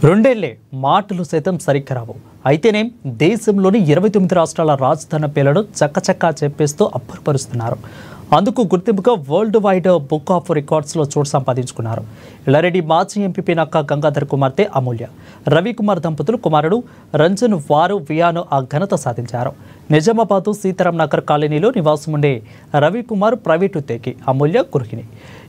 రెండేళ్లే మాటలు సైతం సరిగ్గా రావు. అయితేనే దేశంలోని 29 రాష్ట్రాల రాజధాని పేర్లను చక్కచక్కా చెప్పేస్తూ అబ్బురపరుస్తున్నారు. అందుకు గుర్తింపుగా వరల్డ్ వైడ్ బుక్ ఆఫ్ రికార్డ్స్లో చోటు సంపాదించుకున్నారు. ఇలారెడ్డి మాజీ ఎంపీ పినక్క గంగాధర్ కుమార్తె అమూల్య, రవికుమార్ దంపతులు కుమారుడు రంజన్ వారు వియాను ఆ ఘనత సాధించారు. నిజామాబాద్ సీతారాం నగర్ కాలనీలో నివాసం ఉండే రవికుమార్ ప్రైవేటు ఉద్యోగి, అమూల్య గృహిణి.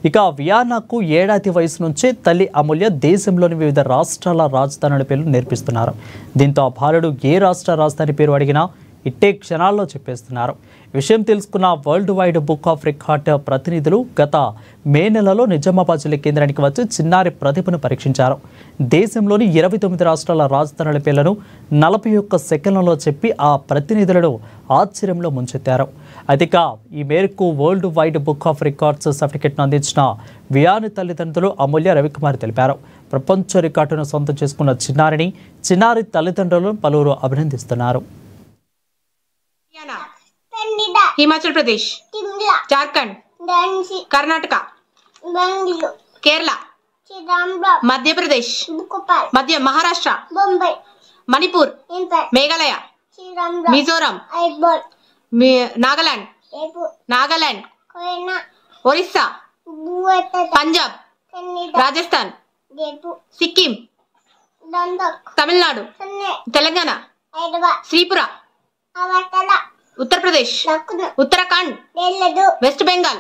ఇక వియానాకు ఏడాది వయసు నుంచే తల్లి అమూల్య దేశంలోని వివిధ రాష్ట్రాల రాజధానుల పేర్లు నేర్పిస్తున్నారు. దీంతో ఆ బాలుడు ఏ రాష్ట్ర రాజధాని పేరు అడిగినా ఇట్టే క్షణాల్లో చెప్పేస్తున్నారు. విషయం తెలుసుకున్న world wide book of record ప్రతినిధులు గత మే నెలలో నిజామాబాద్ జిల్లా కేంద్రానికి వచ్చి చిన్నారి ప్రతిభను పరీక్షించారు. దేశంలోని 29 రాష్ట్రాల రాజధానుల పేర్లను 41 సెకండ్లలో చెప్పి ఆ ప్రతినిధులను ఆశ్చర్యంలో ముంచెత్తారు. అయితే ఈ మేరకు world wide book of records సర్టిఫికెట్ను అందించిన వియాను తల్లిదండ్రులు అమూల్య, రవికుమార్ తెలిపారు. ప్రపంచ రికార్డును సొంతం చేసుకున్న చిన్నారి తల్లిదండ్రులను పలువురు అభినందిస్తున్నారు. हिमाचल प्रदेश, झारखंड, कर्नाटक, केरला, मध्य प्रदेश, मध्य महाराष्ट्र, मणिपुर, मेघालय, मिजोरम, नागालैंड, ओडिशा, पंजाब, राजस्थान, सिक्किम, तमिलनाडु, तेलंगाना, श्रीपुरा, उत्तर प्रदेश, उत्तराखंड, वेस्ट बंगाल.